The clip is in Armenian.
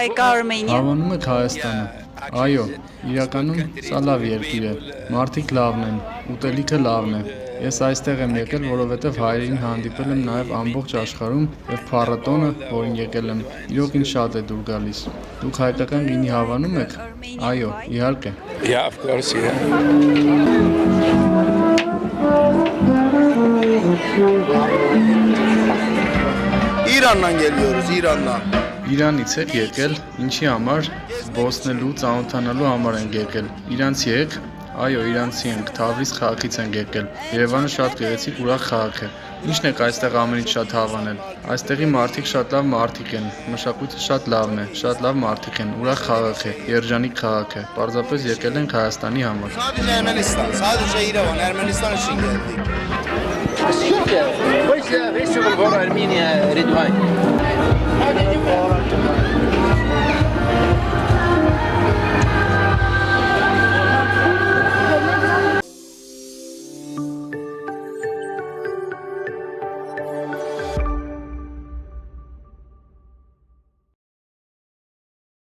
եկա Արմենիա։ Հավանում եք Հայաստանը։ Այո, իրականում սա լավ երկիր է, մարդիկ լավն են, ուտելիքը լավն է։ Ես այստեղ եմ եկել, որովհետև հայերին հանդիպել եմ նաև ամբողջ աշխարհում եւ փառատոնը, որին եկել եմ, իրոք ինձ շատ է դուր գալիս։ Դուք հայկական գինի հավանում եք։ Այո, իհարկե։ Yeah, of course, yeah. İran'dan geliyoruz, İran'dan. Իրանից եք եկել, ինչի համար, զբոսնելու, ծանոթանալու համար ենք եկել։ Իրանցի եք։ Այո, իրանցի ենք, Թավրիզ քաղաքից ենք եկել։ Երևանը շատ գեղեցիկ ուրախ քաղաք է։ Ինչն եք այստեղ ամենից շատ հավանել։ Այստեղի մարդիկ շատ լավ մարդիկ են, մշակույթը շատ լավն է, շատ լավ մարդիկ են, ուրախ քաղաք է, երջանիկ քաղաք է։ Պարզապես եկել ենք Հայաստանի համար։ Sadece Ermenistan, sadece İran, Ermenistan için geldik. Festival for Armenia, Redwine.